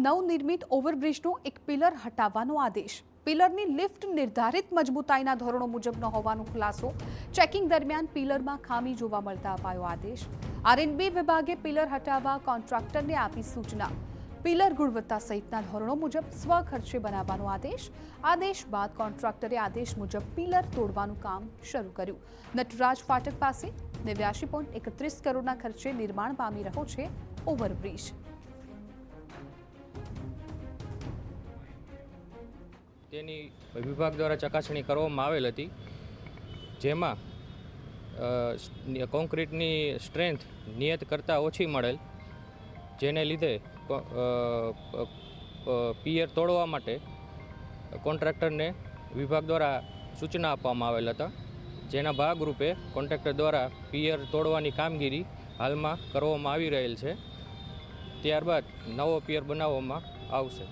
નવનિર્મિત ઓવરબ્રિજનો એક પિલર હટાવવાનો આદેશ। પિલરની લિફ્ટ નિર્ધારિત મજબૂતાઈના ધોરણો મુજબ ન હોવાનો ખુલાસો। ચેકિંગ દરમિયાન પિલરમાં ખામી જોવા મળતા અપાયો આદેશ। આરએનબી વિભાગે પિલર હટાવવા કોન્ટ્રાક્ટરને આપી સૂચના। પિલર ગુણવત્તા સહિતના ધોરણો મુજબ સ્વખર્ચે બનાવવાનો આદેશ। આદેશ બાદ કોન્ટ્રાક્ટરે આદેશ મુજબ પિલર તોડવાનું કામ શરૂ કર્યું। નટરાજ ફાટક પાસે 89.31 કરોડના ખર્ચે નિર્માણ પામી રહ્યો છે ઓવરબ્રિજ। તેની વિભાગ દ્વારા ચકાસણી કરવામાં આવેલ હતી, જેમાં કોન્ક્રીટની સ્ટ્રેન્થ નિયત કરતાં ઓછી મળેલ, જેને લીધે પિયર તોડવા માટે કોન્ટ્રાક્ટરને વિભાગ દ્વારા સૂચના આપવામાં આવેલ હતા, જેના ભાગરૂપે કોન્ટ્રાક્ટર દ્વારા પિયર તોડવાની કામગીરી હાલમાં કરવામાં આવી રહેલ છે। ત્યારબાદ નવો પિયર બનાવવામાં આવશે।